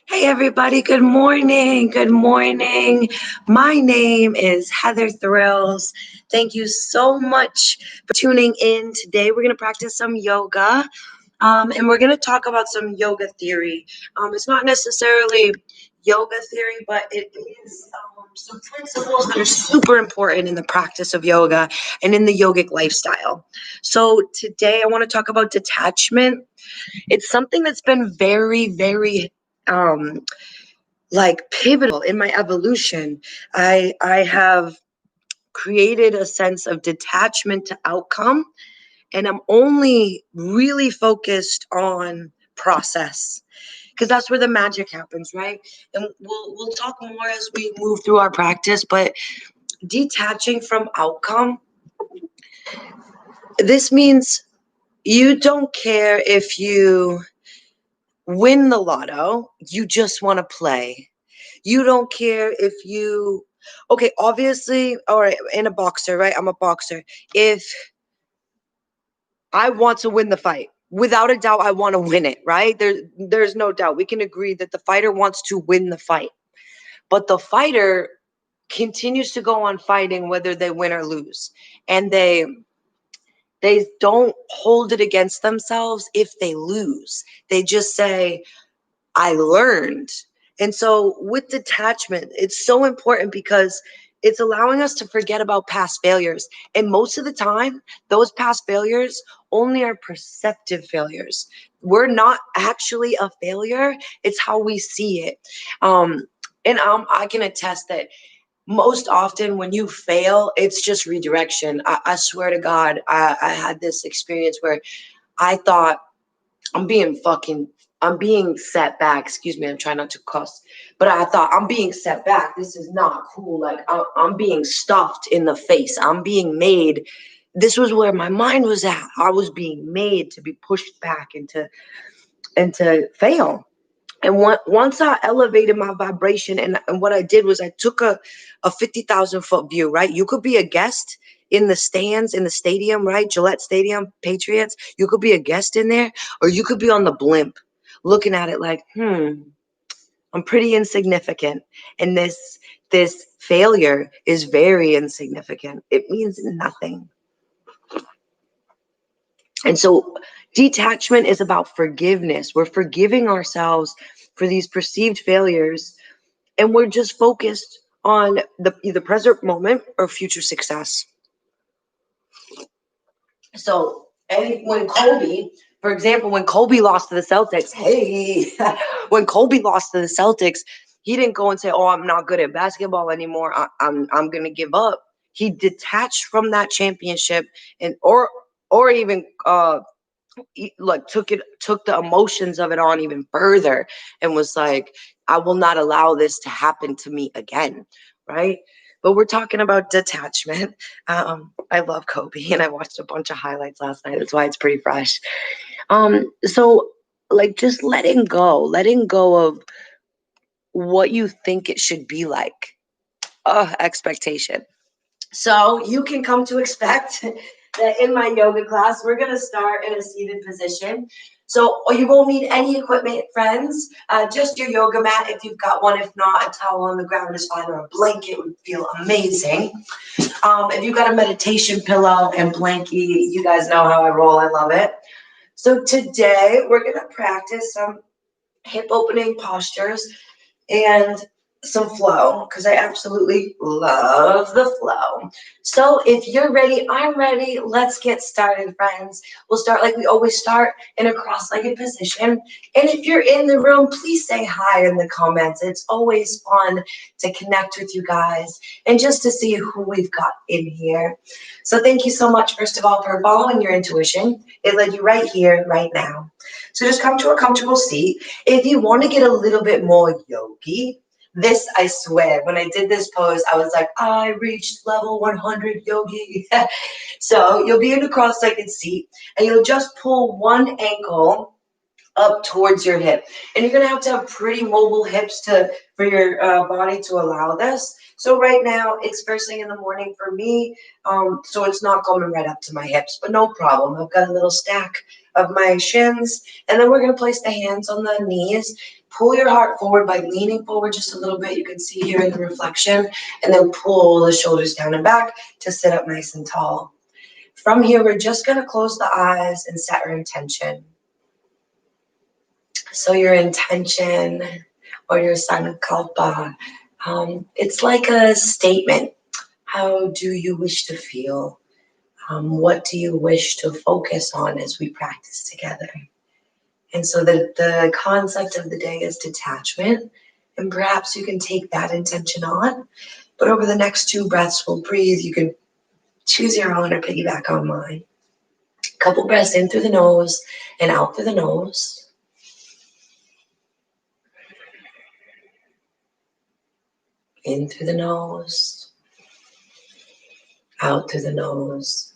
Hey everybody, good morning. Good morning. My name is Heather Thrills. Thank you so much for tuning in. Today we're going to practice some yoga. And we're going to talk about some yoga theory. It's not necessarily yoga theory, but it is some principles that are super important in the practice of yoga and in the yogic lifestyle. So today I want to talk about detachment. It's something that's been very, very um, pivotal in my evolution. I have created a sense of detachment to outcome, and I'm only really focused on process because that's where the magic happens, right? And we'll talk more as we move through our practice, but detaching from outcome, this means you don't care if you win the lotto, you just want to play. You don't care if you, okay, obviously, all right, in a boxer, right? I'm a boxer. If I want to win the fight, without a doubt, I want to win it, right? There's no doubt. We can agree that the fighter wants to win the fight, but the fighter continues to go on fighting whether they win or lose. And they don't hold it against themselves if they lose. They just say, I learned. And so with detachment, it's so important because it's allowing us to forget about past failures. And most of the time, those past failures only are perceptive failures. We're not actually a failure. It's how we see it. And I can attest that most often when you fail, it's just redirection. I swear to God, I had this experience where I thought, I'm being set back. Excuse me, I'm trying not to cuss. But I thought, I'm being set back. This is not cool. Like, I'm being stuffed in the face. I'm being made. This was where my mind was at. I was being made to be pushed back and to fail. And once I elevated my vibration, and what I did was I took a 50,000-foot view, right? You could be a guest in the stands in the stadium, right? Gillette Stadium, Patriots. You could be a guest in there, or you could be on the blimp looking at it like, I'm pretty insignificant. And this failure is very insignificant. It means nothing. And so detachment is about forgiveness. We're forgiving ourselves for these perceived failures, and we're just focused on the either present moment or future success. So, when Kobe, for example, when Kobe lost to the Celtics, when Kobe lost to the Celtics, he didn't go and say, "Oh, I'm not good at basketball anymore. I'm gonna give up." He detached from that championship, and or even took the emotions of it on even further, and was like, I will not allow this to happen to me again, right? But we're talking about detachment. I love Kobe, and I watched a bunch of highlights last night. That's why it's pretty fresh. So like, just letting go of what you think it should be like. Expectation. So you can come to expect that in my yoga class, we're going to start in a seated position. So you won't need any equipment, friends, just your yoga mat if you've got one. If not, a towel on the ground is fine, or a blanket would feel amazing. If you've got a meditation pillow and blanket, you guys know how I roll. I love it. So today we're going to practice some hip opening postures and some flow, because I absolutely love the flow. So if you're ready, I'm ready. Let's get started, friends. We'll start like we always start, in a cross-legged position. And if you're in the room, please say hi in the comments. It's always fun to connect with you guys and just to see who we've got in here. So thank you so much, first of all, for following your intuition. It led you right here, right now. So just come to a comfortable seat. If you want to get a little bit more yogi, this, I swear, when I did this pose, I was like, I reached level 100 yogi. So you'll be in a cross-legged seat, and you'll just pull one ankle up towards your hip. And you're going to have pretty mobile hips for your body to allow this. So right now, it's first thing in the morning for me, so it's not going right up to my hips, but no problem. I've got a little stack of my shins. And then we're going to place the hands on the knees. Pull your heart forward by leaning forward just a little bit. You can see here in the reflection. And then pull the shoulders down and back to sit up nice and tall. From here, we're just going to close the eyes and set our intention. So your intention or your sankalpa, it's like a statement. How do you wish to feel? What do you wish to focus on as we practice together? And so the concept of the day is detachment. And perhaps you can take that intention on. But over the next 2 breaths, we'll breathe. You can choose your own or piggyback on mine. A couple breaths in through the nose and out through the nose. In through the nose. Out through the nose.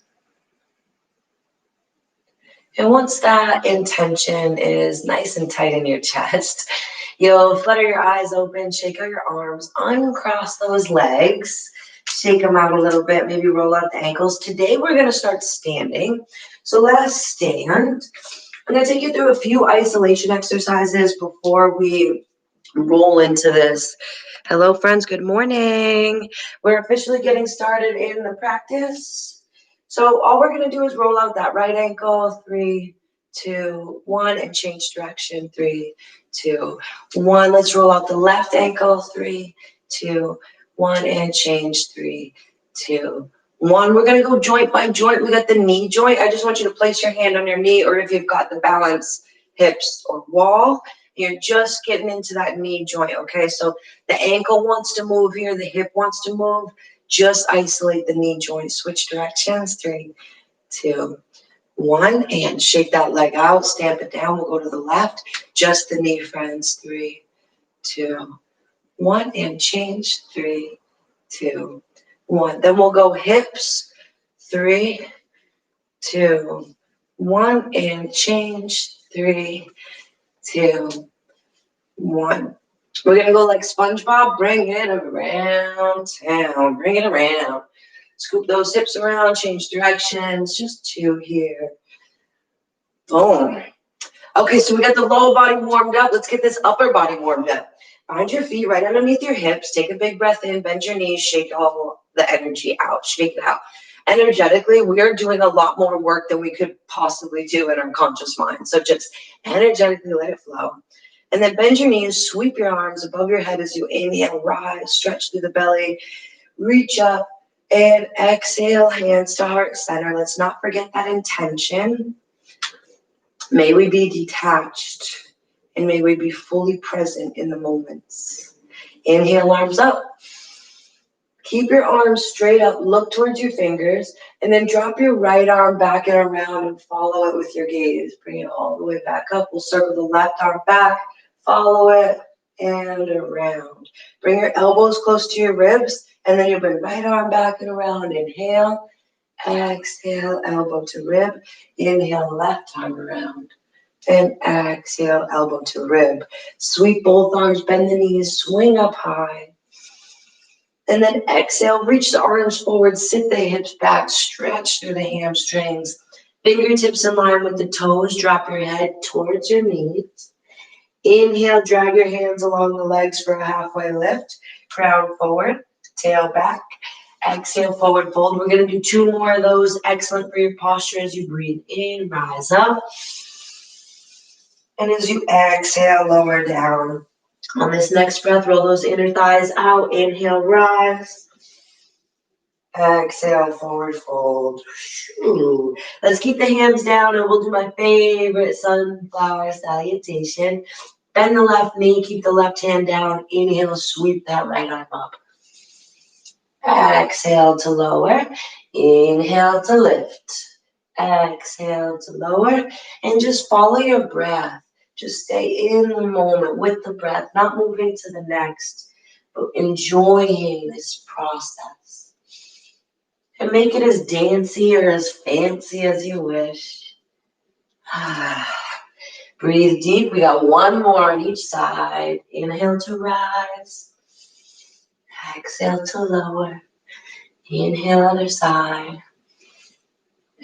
And once that intention is nice and tight in your chest, you'll flutter your eyes open, shake out your arms, uncross those legs, shake them out a little bit, maybe roll out the ankles. Today we're going to start standing. So let us stand. I'm going to take you through a few isolation exercises before we roll into this. Hello, friends. Good morning. We're officially getting started in the practice. So all we're going to do is roll out that right ankle, 3, 2, 1, and change direction, 3, 2, 1. Let's roll out the left ankle, 3, 2, 1, and change, 3, 2, 1. We're going to go joint by joint. We got the knee joint. I just want you to place your hand on your knee, or if you've got the balance, hips or wall, you're just getting into that knee joint, okay? So the ankle wants to move here, the hip wants to move. Just isolate the knee joint. Switch directions. 3, 2, 1. And shake that leg out. Stamp it down. We'll go to the left. Just the knee, friends. 3, 2, 1. And change. 3, 2, 1. Then we'll go hips. 3, 2, 1. And change. 3, 2, 1. We're going to go like SpongeBob. Bring it around town. Bring it around. Scoop those hips around. Change directions. Just 2 here. Boom. Okay, so we got the lower body warmed up. Let's get this upper body warmed up. Find your feet right underneath your hips. Take a big breath in. Bend your knees. Shake all the energy out. Shake it out. Energetically, we are doing a lot more work than we could possibly do in our conscious mind. So just energetically let it flow. And then bend your knees, sweep your arms above your head as you inhale, rise, stretch through the belly, reach up, and exhale, hands to heart center. Let's not forget that intention. May we be detached, and may we be fully present in the moments. Inhale, arms up. Keep your arms straight up, look towards your fingers, and then drop your right arm back and around and follow it with your gaze. Bring it all the way back up. We'll circle the left arm back. Follow it and around. Bring your elbows close to your ribs, and then you bring right arm back and around. Inhale, exhale, elbow to rib. Inhale, left arm around. And exhale, elbow to rib. Sweep both arms, bend the knees, swing up high. And then exhale, reach the arms forward, sit the hips back, stretch through the hamstrings. Fingertips in line with the toes, drop your head towards your knees. Inhale, drag your hands along the legs for a halfway lift. Crown forward, tail back. Exhale, forward fold. We're going to do 2 more of those. Excellent for your posture as you breathe in, rise up. And as you exhale, lower down. On this next breath, roll those inner thighs out. Inhale, rise. Exhale, forward fold. Ooh. Let's keep the hands down and we'll do my favorite sunflower salutation. Bend the left knee, keep the left hand down. Inhale, sweep that right arm up. Exhale to lower. Inhale to lift. Exhale to lower. And just follow your breath. Just stay in the moment with the breath, not moving to the next, but enjoying this process. And make it as dancey or as fancy as you wish. Breathe deep. We got 1 more on each side. Inhale to rise. Exhale to lower. Inhale, other side.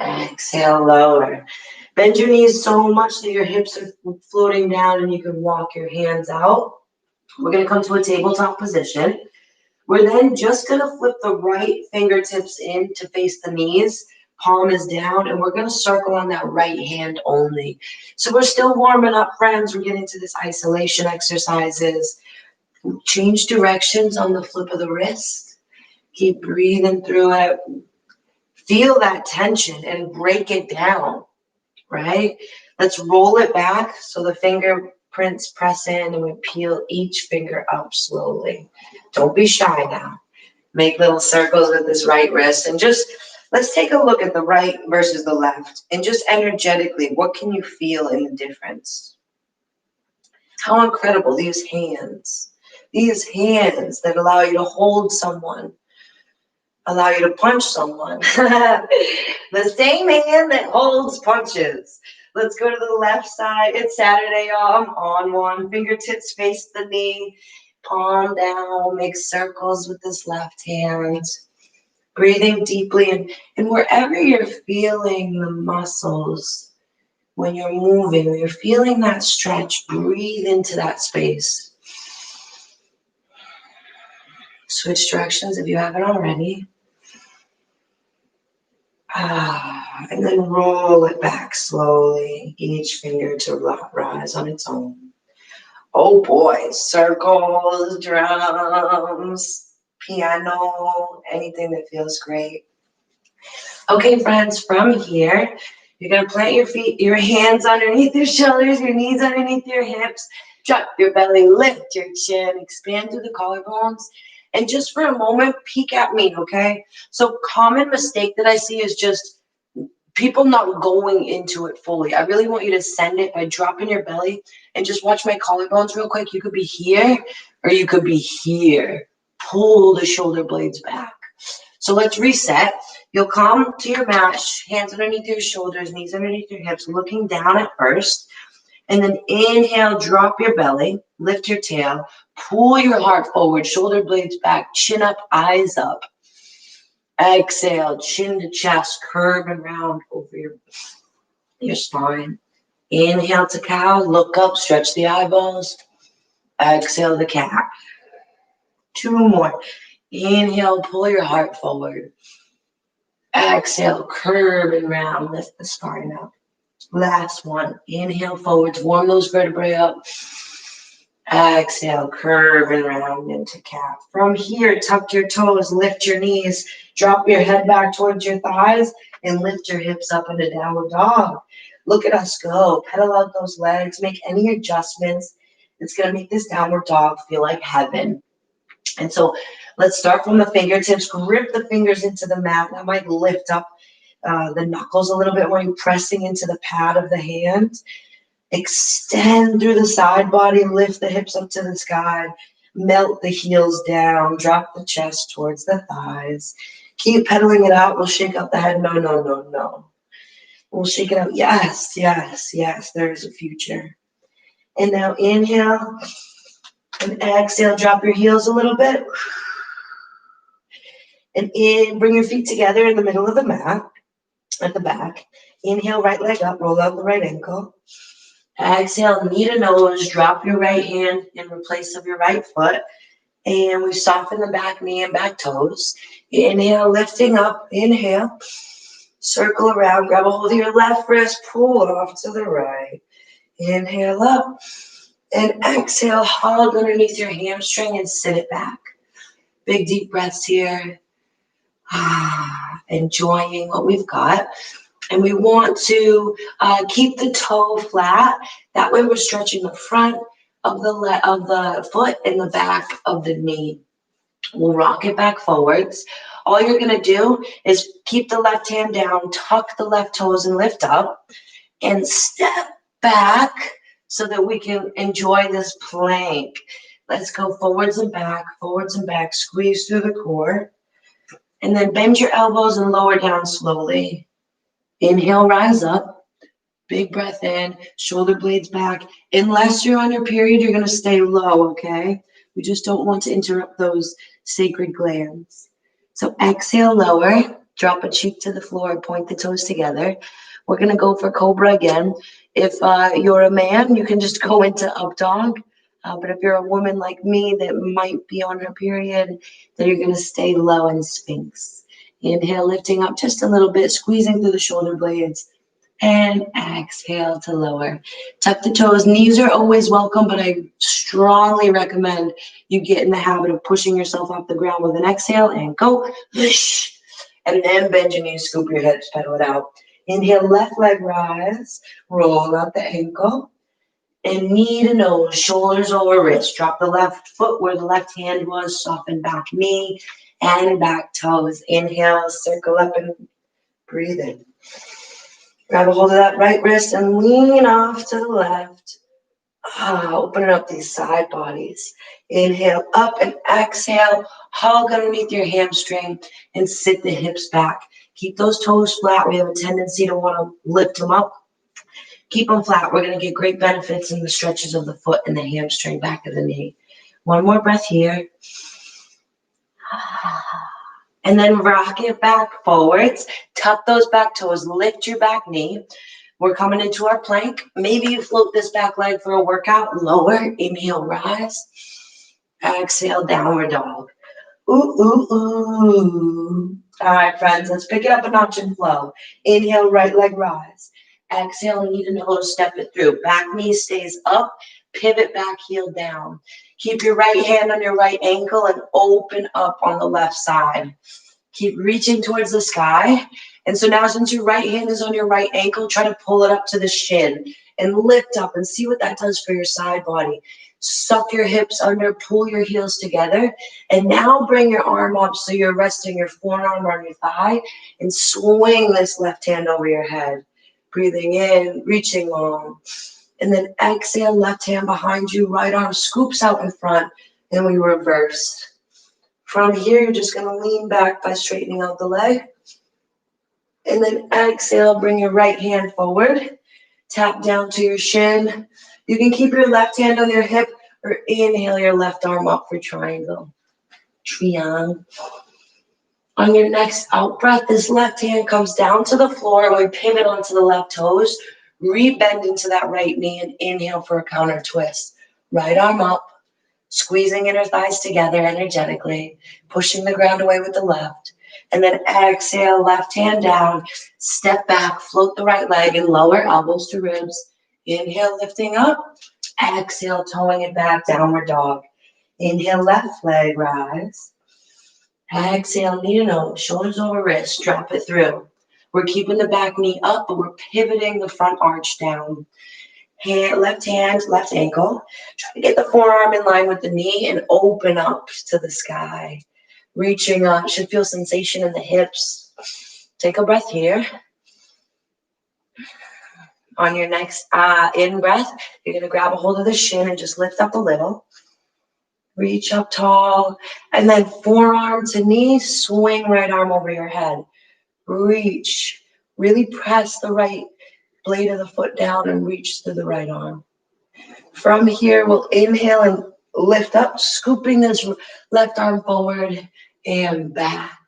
Exhale, lower. Bend your knees so much that your hips are floating down and you can walk your hands out. We're going to come to a tabletop position. We're then just going to flip the right fingertips in to face the knees. Palm is down, and we're going to circle on that right hand only. So we're still warming up, friends. We're getting to this isolation exercises. Change directions on the flip of the wrist. Keep breathing through it. Feel that tension and break it down, right? Let's roll it back so the fingerprints press in, and we peel each finger up slowly. Don't be shy now. Make little circles with this right wrist, and just let's take a look at the right versus the left, and just energetically, what can you feel in the difference? How incredible, these hands that allow you to hold someone, allow you to punch someone. The same hand that holds punches. Let's go to the left side. It's Saturday, y'all. I'm on one. Fingertips face the knee. Palm down. Make circles with this left hand. Breathing deeply. And wherever you're feeling the muscles, when you're moving, when you're feeling that stretch, breathe into that space. Switch directions if you haven't already. And then roll it back slowly, each finger to rise on its own. Oh boy, circles, drums, piano, anything that feels great. Okay, friends, from here, you're going to plant your feet, your hands underneath your shoulders, your knees underneath your hips, drop your belly, lift your chin, expand through the collarbones. And just for a moment, peek at me, okay? So common mistake that I see is just people not going into it fully. I really want you to send it by dropping your belly and just watch my collarbones real quick. You could be here or you could be here. Pull the shoulder blades back. So let's reset. You'll come to your mat, hands underneath your shoulders, knees underneath your hips, looking down at first. And then inhale, drop your belly, lift your tail, pull your heart forward, shoulder blades back, chin up, eyes up. Exhale, chin to chest, curve and round over your spine. Inhale to cow, look up, stretch the eyeballs. Exhale to cat. 2 more. Inhale, pull your heart forward. Exhale, curve and round, lift the spine up. Last one. Inhale forwards, warm those vertebrae up. Exhale, curve and round into cat. From here, tuck your toes, lift your knees, drop your head back towards your thighs, and lift your hips up into downward dog. Look at us go. Pedal out those legs, make any adjustments. It's going to make this downward dog feel like heaven. And so let's start from the fingertips. Grip the fingers into the mat. That might lift up the knuckles a little bit when you're pressing into the pad of the hand. Extend through the side body, lift the hips up to the sky, melt the heels down, drop the chest towards the thighs. Keep pedaling it out. We'll shake out the head. No, no, no, no. We'll shake it out. Yes, yes, yes. There is a future. And now inhale and exhale. Drop your heels a little bit. And bring your feet together in the middle of the mat at the back. Inhale, right leg up. Roll out the right ankle. Exhale, knee to nose, drop your right hand in place of your right foot. And we soften the back knee and back toes. Inhale, lifting up. Inhale. Circle around. Grab a hold of your left wrist. Pull it off to the right. Inhale up. And exhale, hug underneath your hamstring and sit it back. Big deep breaths here. Enjoying what we've got. And we want to keep the toe flat. That way we're stretching the front of the foot and the back of the knee. We'll rock it back forwards. All you're going to do is keep the left hand down, tuck the left toes and lift up, and step back so that we can enjoy this plank. Let's go forwards and back, squeeze through the core. And then bend your elbows and lower down slowly. Inhale, rise up. Big breath in, shoulder blades back. Unless you're on your period, you're going to stay low, okay? We just don't want to interrupt those sacred glands. So exhale, lower. Drop a cheek to the floor, point the toes together. We're going to go for Cobra again. If you're a man, you can just go into up dog. But if you're a woman like me that might be on her period, then you're going to stay low in Sphinx. Inhale, lifting up just a little bit, squeezing through the shoulder blades. And exhale to lower. Tuck the toes. Knees are always welcome, but I strongly recommend you get in the habit of pushing yourself off the ground with an exhale and go. And then bend your knees, scoop your hips, pedal it out. Inhale, left leg rise. Roll out the ankle. And knee to nose, shoulders over wrist. Drop the left foot where the left hand was. Soften back knee and back toes. Inhale, circle up and breathe in. Grab a hold of that right wrist and lean off to the left. Opening up these side bodies. Inhale up and exhale. Hug underneath your hamstring and sit the hips back. Keep those toes flat. We have a tendency to want to lift them up. Keep them flat. We're going to get great benefits in the stretches of the foot and the hamstring, back of the knee. One more breath here. And then rock it back forwards. Tuck those back toes. Lift your back knee. We're coming into our plank. Maybe you float this back leg for a workout. Lower. Inhale, rise. Exhale, downward dog. Ooh, ooh, ooh. All right, friends, let's pick it up a notch and flow. Inhale, right leg rise. Exhale, knee to nose, step it through. Back knee stays up. Pivot back, heel down. Keep your right hand on your right ankle and open up on the left side. Keep reaching towards the sky. And so now, since your right hand is on your right ankle, try to pull it up to the shin and lift up and see what that does for your side body. Suck your hips under, pull your heels together, and now bring your arm up so you're resting your forearm on your thigh and swing this left hand over your head. Breathing in, reaching long. And then exhale, left hand behind you, right arm scoops out in front, and we reverse. From here, you're just going to lean back by straightening out the leg. And then exhale, bring your right hand forward. Tap down to your shin. You can keep your left hand on your hip or inhale your left arm up for triangle. Triangle. On your next out breath, this left hand comes down to the floor and we pivot onto the left toes. Rebend into that right knee and inhale for a counter twist. Right arm up, squeezing inner thighs together energetically, pushing the ground away with the left. And then exhale, left hand down, step back, float the right leg and lower elbows to ribs. Inhale, lifting up. Exhale, towing it back, downward dog. Inhale, left leg rise. Exhale, knee to nose, shoulders over wrist, drop it through. We're keeping the back knee up, but we're pivoting the front arch down. Left hand, left ankle. Try to get the forearm in line with the knee and open up to the sky. Reaching up, should feel sensation in the hips. Take a breath here. On your next in breath, you're going to grab a hold of the shin and just lift up a little. Reach up tall. And then forearm to knee, swing right arm over your head. Reach. Really press the right blade of the foot down and reach through the right arm. From here, we'll inhale and lift up, scooping this left arm forward and back.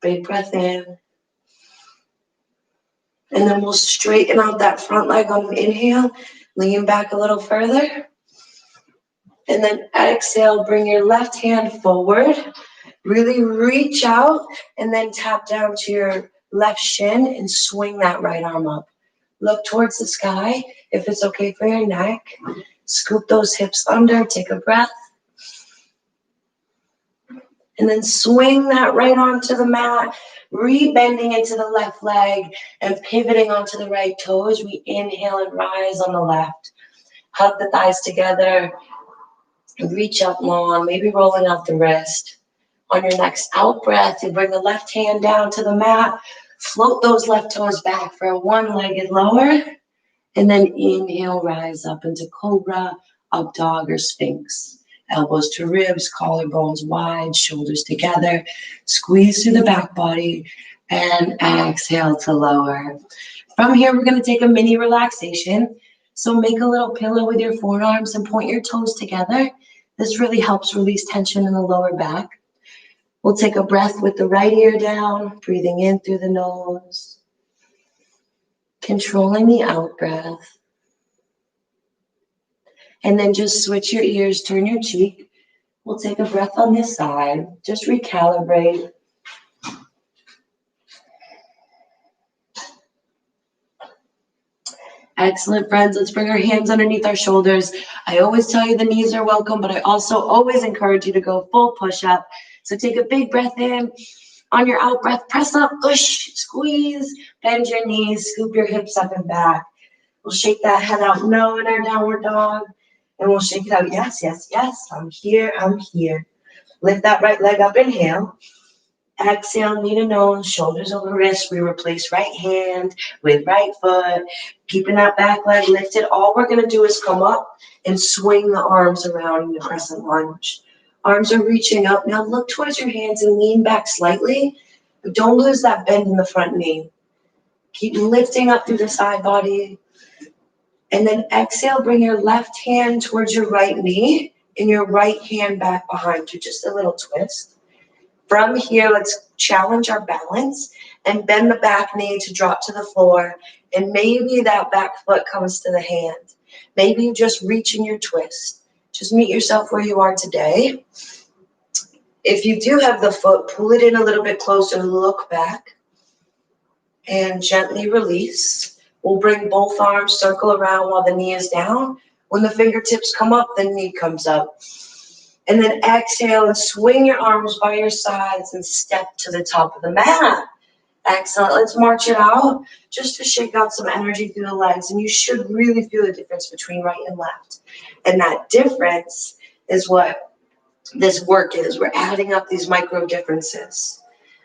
Big breath in. And then we'll straighten out that front leg on an inhale. Lean back a little further. And then exhale, bring your left hand forward. Really reach out and then tap down to your left shin and swing that right arm up. Look towards the sky if it's okay for your neck. Scoop those hips under, take a breath. And then swing that right arm to the mat, rebending into the left leg and pivoting onto the right toes. We inhale and rise on the left. Hug the thighs together. Reach up long, maybe rolling out the wrist. On your next out breath, you bring the left hand down to the mat. Float those left toes back for a one-legged lower. And then inhale, rise up into Cobra, up dog, or Sphinx. Elbows to ribs, collarbones wide, shoulders together. Squeeze through the back body and exhale to lower. From here, we're going to take a mini relaxation. So make a little pillow with your forearms and point your toes together. This really helps release tension in the lower back. We'll take a breath with the right ear down, breathing in through the nose. Controlling the out breath. And then just switch your ears, turn your cheek. We'll take a breath on this side. Just recalibrate. Excellent, friends. Let's bring our hands underneath our shoulders. I always tell you the knees are welcome, but I also always encourage you to go full push-up. So take a big breath in. On your out breath, press up, push, squeeze, bend your knees, scoop your hips up and back. We'll shake that head out no in our downward dog. And we'll shake it out. Yes, yes, yes. I'm here. I'm here. Lift that right leg up. Inhale. Exhale, knee to nose, shoulders over wrist. We replace right hand with right foot. Keeping that back leg lifted. All we're going to do is come up and swing the arms around in the crescent lunge. Arms are reaching up. Now look towards your hands and lean back slightly. But don't lose that bend in the front knee. Keep lifting up through the side body. And then exhale, bring your left hand towards your right knee and your right hand back behind you. Just a little twist. From here, let's challenge our balance and bend the back knee to drop to the floor. And maybe that back foot comes to the hand. Maybe you just reach in your twist. Just meet yourself where you are today. If you do have the foot, pull it in a little bit closer, look back, and gently release. We'll bring both arms, circle around while the knee is down. When the fingertips come up, the knee comes up. And then exhale and swing your arms by your sides and step to the top of the mat. Excellent. Let's march it out just to shake out some energy through the legs. And you should really feel the difference between right and left. And that difference is what this work is. We're adding up these micro differences.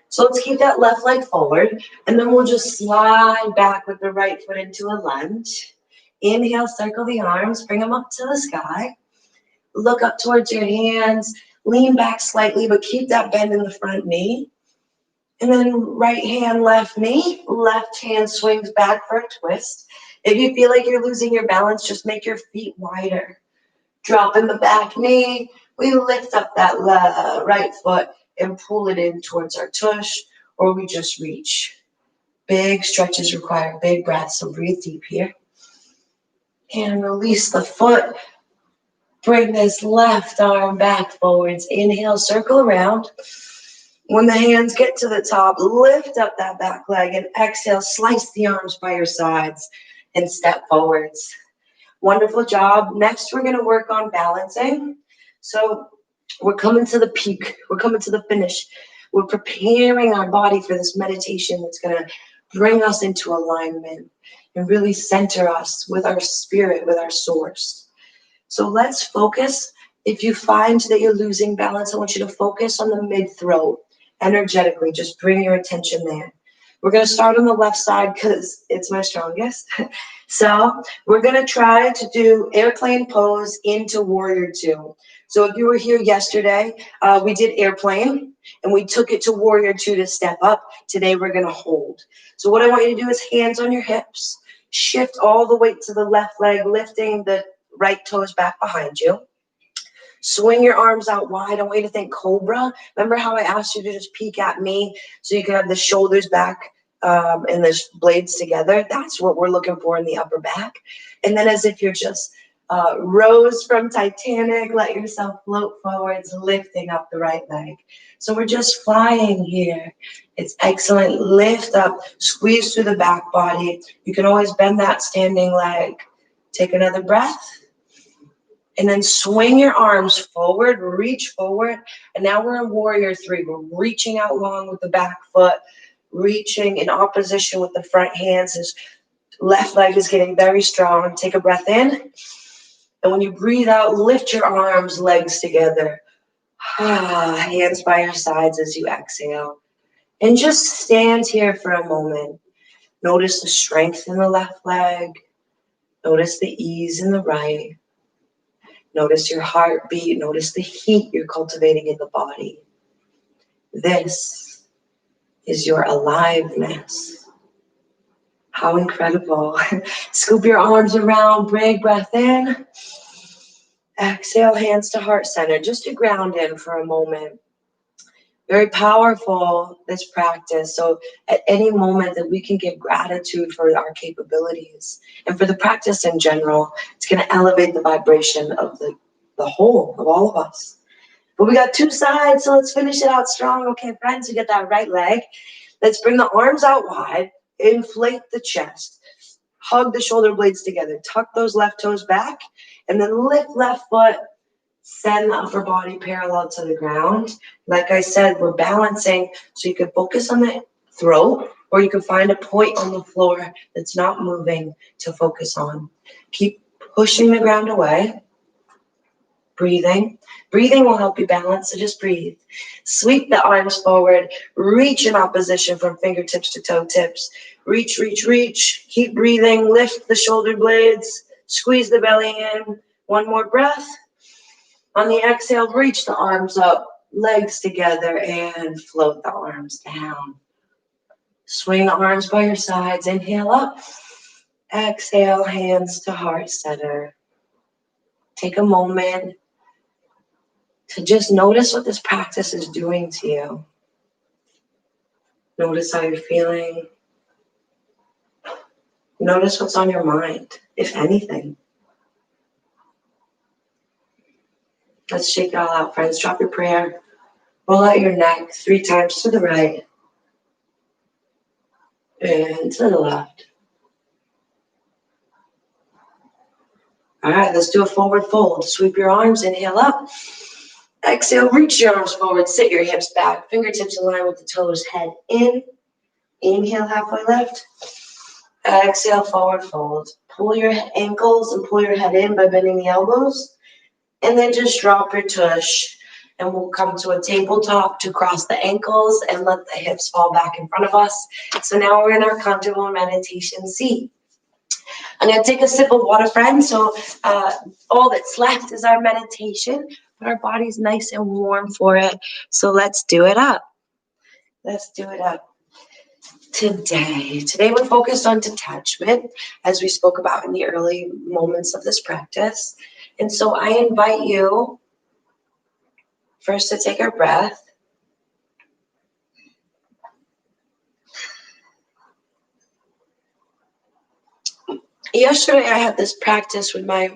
So let's keep that left leg forward. And then we'll just slide back with the right foot into a lunge. Inhale, circle the arms, bring them up to the sky. Look up towards your hands, lean back slightly, but keep that bend in the front knee. And then right hand, left knee, left hand swings back for a twist. If you feel like you're losing your balance, just make your feet wider. Drop in the back knee. We lift up that right foot and pull it in towards our tush, or we just reach. Big stretches require big breaths, so breathe deep here. And release the foot. Bring this left arm back forwards. Inhale, circle around. When the hands get to the top, lift up that back leg and exhale, slice the arms by your sides and step forwards. Wonderful job. Next, we're going to work on balancing. So we're coming to the peak. We're coming to the finish. We're preparing our body for this meditation that's going to bring us into alignment and really center us with our spirit, with our source. So let's focus. If you find that you're losing balance, I want you to focus on the mid-throat energetically. Just bring your attention there. We're going to start on the left side because it's my strongest. So we're going to try to do airplane pose into warrior two. So if you were here yesterday, we did airplane and we took it to warrior two to step up. Today we're going to hold. So what I want you to do is hands on your hips, shift all the weight to the left leg, lifting the right toes back behind you. Swing your arms out wide. I want you to think Cobra. Remember how I asked you to just peek at me so you can have the shoulders back and the blades together? That's what we're looking for in the upper back. And then as if you're just Rose from Titanic, let yourself float forwards, lifting up the right leg. So we're just flying here. It's excellent. Lift up, squeeze through the back body. You can always bend that standing leg. Take another breath. And then swing your arms forward, reach forward. And now we're in warrior three. We're reaching out long with the back foot, reaching in opposition with the front hands. This left leg is getting very strong. Take a breath in. And when you breathe out, lift your arms, legs together. Hands by your sides as you exhale. And just stand here for a moment. Notice the strength in the left leg. Notice the ease in the right. Notice your heartbeat. Notice the heat you're cultivating in the body. This is your aliveness. How incredible. Scoop your arms around. Big breath in. Exhale, hands to heart center. Just to ground in for a moment. Very powerful, this practice. So at any moment that we can give gratitude for our capabilities and for the practice in general, it's going to elevate the vibration of the whole, of all of us. But we got two sides, so let's finish it out strong. Okay, friends, we get that right leg. Let's bring the arms out wide, inflate the chest, hug the shoulder blades together, tuck those left toes back, and then lift left foot. Send the upper body parallel to the ground. Like I said, we're balancing, so you can focus on the throat, or you can find a point on the floor that's not moving to focus on. Keep pushing the ground away. Breathing. Breathing will help you balance, so just breathe. Sweep the arms forward. Reach in opposition from fingertips to toe tips. Reach, reach, reach. Keep breathing. Lift the shoulder blades. Squeeze the belly in. One more breath. On the exhale, reach the arms up, legs together, and float the arms down. Swing the arms by your sides. Inhale up. Exhale, hands to heart center. Take a moment to just notice what this practice is doing to you. Notice how you're feeling. Notice what's on your mind, if anything. Let's shake it all out, friends. Drop your prayer. Roll out your neck 3 times to the right and to the left. All right, let's do a forward fold. Sweep your arms, inhale up. Exhale, reach your arms forward, sit your hips back, fingertips in line with the toes, head in. Inhale, halfway lift. Exhale, forward fold. Pull your ankles and pull your head in by bending the elbows. And then just drop your tush. And we'll come to a tabletop to cross the ankles and let the hips fall back in front of us. So now we're in our comfortable meditation seat. I'm going to take a sip of water, friends. So all that's left is our meditation, but our body's nice and warm for it. So let's do it up. Let's do it up. Today we're focused on detachment, as we spoke about in the early moments of this practice. And so I invite you first to take a breath. Yesterday I had this practice with my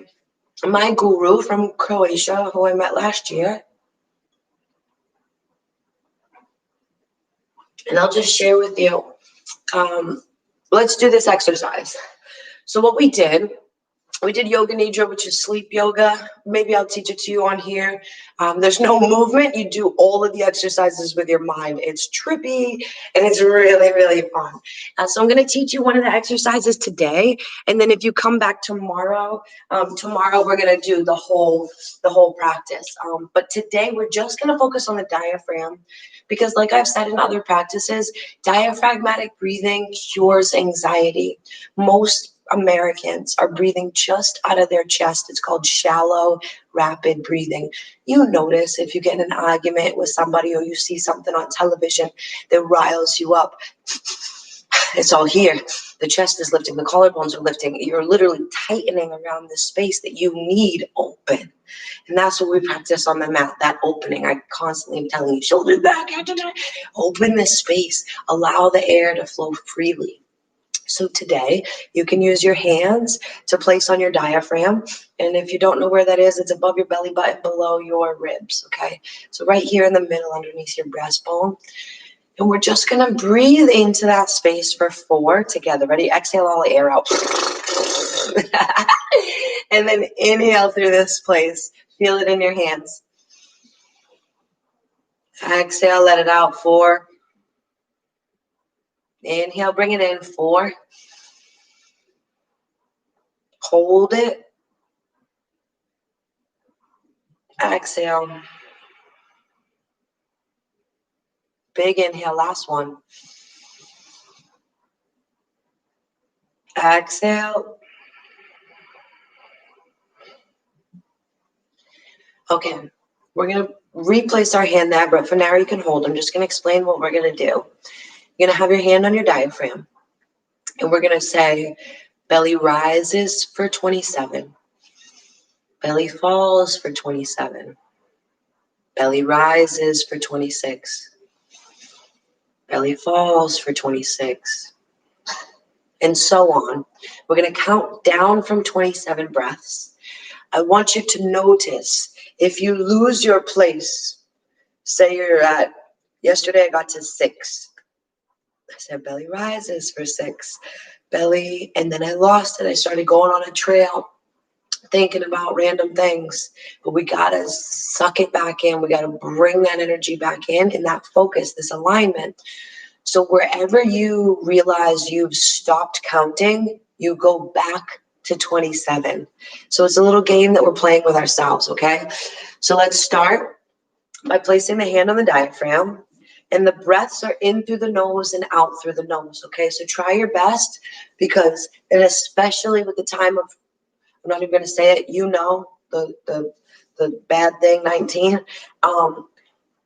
guru from Croatia, who I met last year. And I'll just share with you. Let's do this exercise. So what we did yoga nidra, which is sleep yoga. Maybe I'll teach it to you on here. There's no movement. You do all of the exercises with your mind. It's trippy and it's really, really fun. So I'm going to teach you one of the exercises today. And then if you come back tomorrow, we're going to do the whole practice. But today we're just going to focus on the diaphragm, because like I've said in other practices, diaphragmatic breathing cures anxiety. Most Americans are breathing just out of their chest. It's called shallow, rapid breathing. You notice if you get in an argument with somebody or you see something on television that riles you up, it's all here. The chest is lifting, the collarbones are lifting. You're literally tightening around the space that you need open. And that's what we practice on the mat, that opening. I constantly am telling you, shoulders back, open this space, allow the air to flow freely. So today, you can use your hands to place on your diaphragm. And if you don't know where that is, it's above your belly button, below your ribs, okay? So right here in the middle, underneath your breastbone. And we're just going to breathe into that space for 4 together. Ready? Exhale all the air out. And then inhale through this place. Feel it in your hands. Exhale, let it out. 4. Inhale, bring it in. 4. Hold it. Exhale. Big inhale, last one. Exhale. Okay, we're going to replace our hand there, but for now you can hold. I'm just going to explain what we're going to do. You're going to have your hand on your diaphragm, and we're going to say, belly rises for 27. Belly falls for 27. Belly rises for 26. Belly falls for 26. And so on. We're going to count down from 27 breaths. I want you to notice if you lose your place, say you're at, yesterday I got to 6. I said belly rises for 6. Belly, and then I lost it. I started going on a trail, thinking about random things. But we got to suck it back in. We got to bring that energy back in and that focus, this alignment. So wherever you realize you've stopped counting, you go back to 27. So it's a little game that we're playing with ourselves, okay? So let's start by placing the hand on the diaphragm, and the breaths are in through the nose and out through the nose, okay? So try your best, because, and especially with the time of, I'm not even going to say it, you know, the bad thing, 19,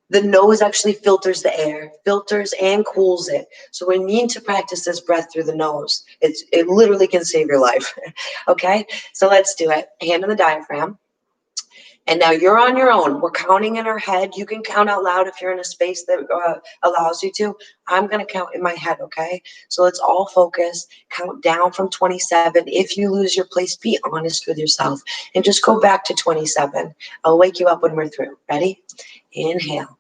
the nose actually filters the air, filters and cools it. So we need to practice this breath through the nose. It literally can save your life. Okay, so let's do it. Hand on the diaphragm. And now you're on your own. We're counting in our head. You can count out loud if you're in a space that allows you to. I'm going to count in my head, okay? So let's all focus. Count down from 27. If you lose your place, be honest with yourself and just go back to 27. I'll wake you up when we're through. Ready? Inhale.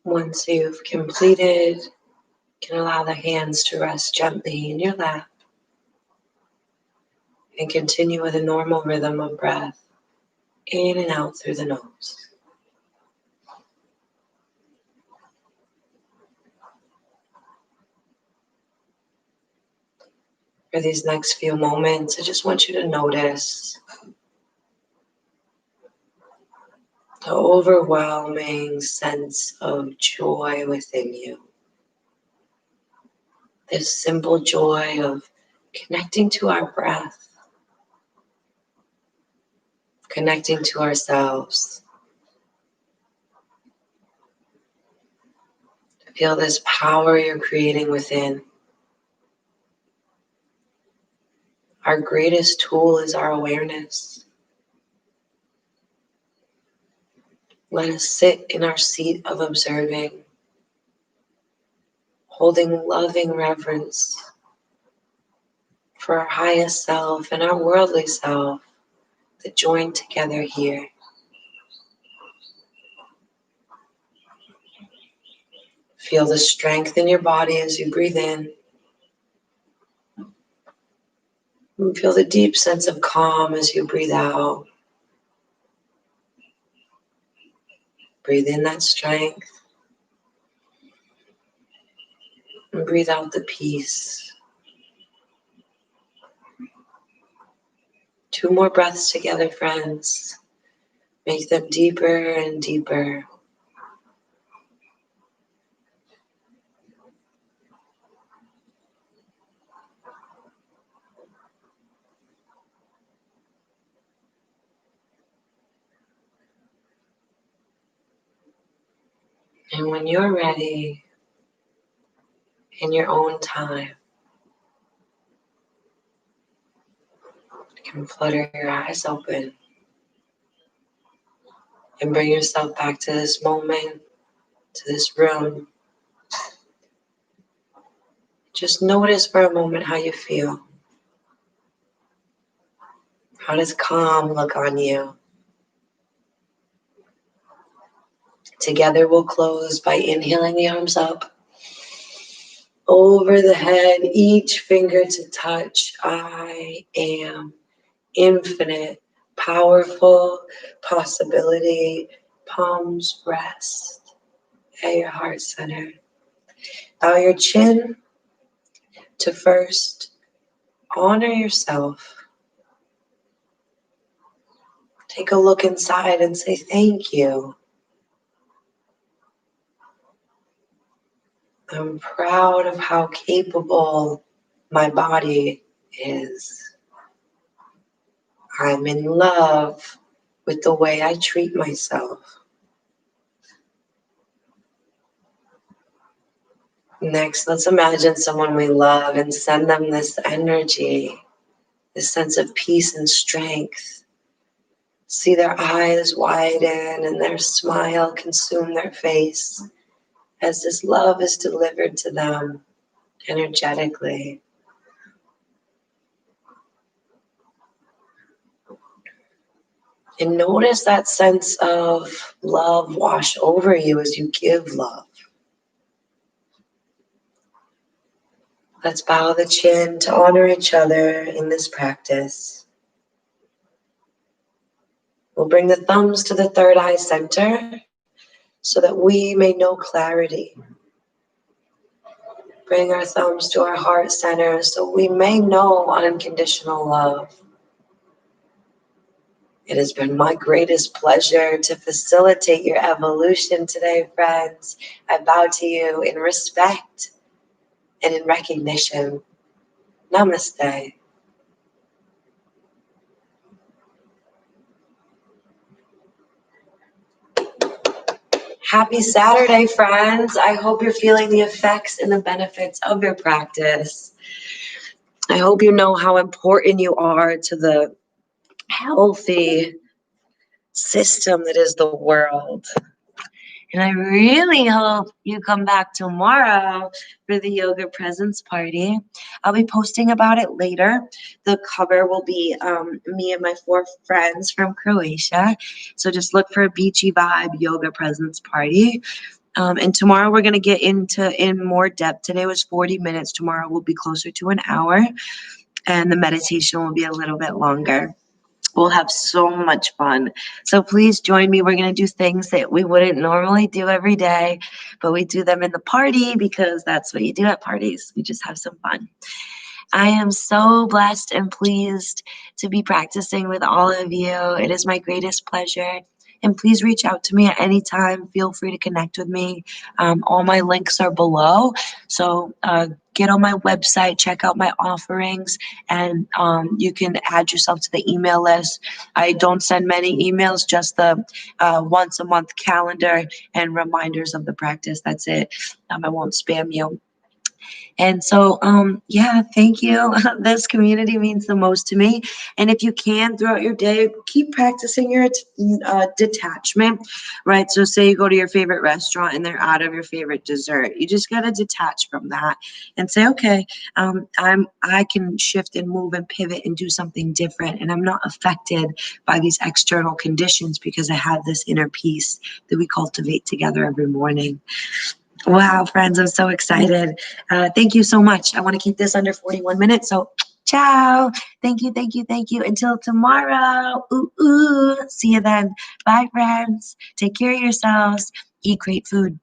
Once you've completed, you can allow the hands to rest gently in your lap and continue with a normal rhythm of breath in and out through the nose. For these next few moments, I just want you to notice the overwhelming sense of joy within you. This simple joy of connecting to our breath, connecting to ourselves. Feel this power you're creating within. Our greatest tool is our awareness. Let us sit in our seat of observing, holding loving reverence for our highest self and our worldly self that join together here. Feel the strength in your body as you breathe in. And feel the deep sense of calm as you breathe out. Breathe in that strength. And breathe out the peace. 2 more breaths together, friends. Make them deeper and deeper. And when you're ready, in your own time, you can flutter your eyes open and bring yourself back to this moment, to this room. Just notice for a moment how you feel. How does calm look on you? Together we'll close by inhaling the arms up, over the head, each finger to touch. I am infinite, powerful possibility. Palms rest at your heart center. Bow your chin to first honor yourself. Take a look inside and say thank you. I'm proud of how capable my body is. I'm in love with the way I treat myself. Next, let's imagine someone we love and send them this energy, this sense of peace and strength. See their eyes widen and their smile consume their face as this love is delivered to them energetically. And notice that sense of love wash over you as you give love. Let's bow the chin to honor each other in this practice. We'll bring the thumbs to the third eye center so that we may know clarity. Bring our thumbs to our heart center so we may know unconditional love. It has been my greatest pleasure to facilitate your evolution today, friends. I bow to you in respect and in recognition. Namaste. Happy Saturday, friends. I hope you're feeling the effects and the benefits of your practice. I hope you know how important you are to the healthy system that is the world. And I really hope you come back tomorrow for the yoga presence party. I'll be posting about it later. The cover will be me and my 4 friends from Croatia. So just look for a beachy vibe yoga presence party. And tomorrow we're going to get in more depth. Today was 40 minutes. Tomorrow will be closer to an hour. And the meditation will be a little bit longer. We'll have so much fun. So please join me. We're going to do things that we wouldn't normally do every day, but we do them in the party because that's what you do at parties. We just have some fun. I am so blessed and pleased to be practicing with all of you. It is my greatest pleasure. And please reach out to me at any time. Feel free to connect with me. All my links are below. So get on my website, check out my offerings, and you can add yourself to the email list. I don't send many emails, just the once a month calendar and reminders of the practice. That's it. I won't spam you. And so, yeah, thank you. This community means the most to me. And if you can, throughout your day, keep practicing your detachment, right? So say you go to your favorite restaurant and they're out of your favorite dessert. You just got to detach from that and say, okay, I can shift and move and pivot and do something different. And I'm not affected by these external conditions because I have this inner peace that we cultivate together every morning. Wow, friends, I'm so excited. Thank you so much. I want to keep this under 41 minutes. So, ciao. Thank you, thank you, thank you. Until tomorrow. Ooh, ooh. See you then. Bye, friends. Take care of yourselves. Eat great food.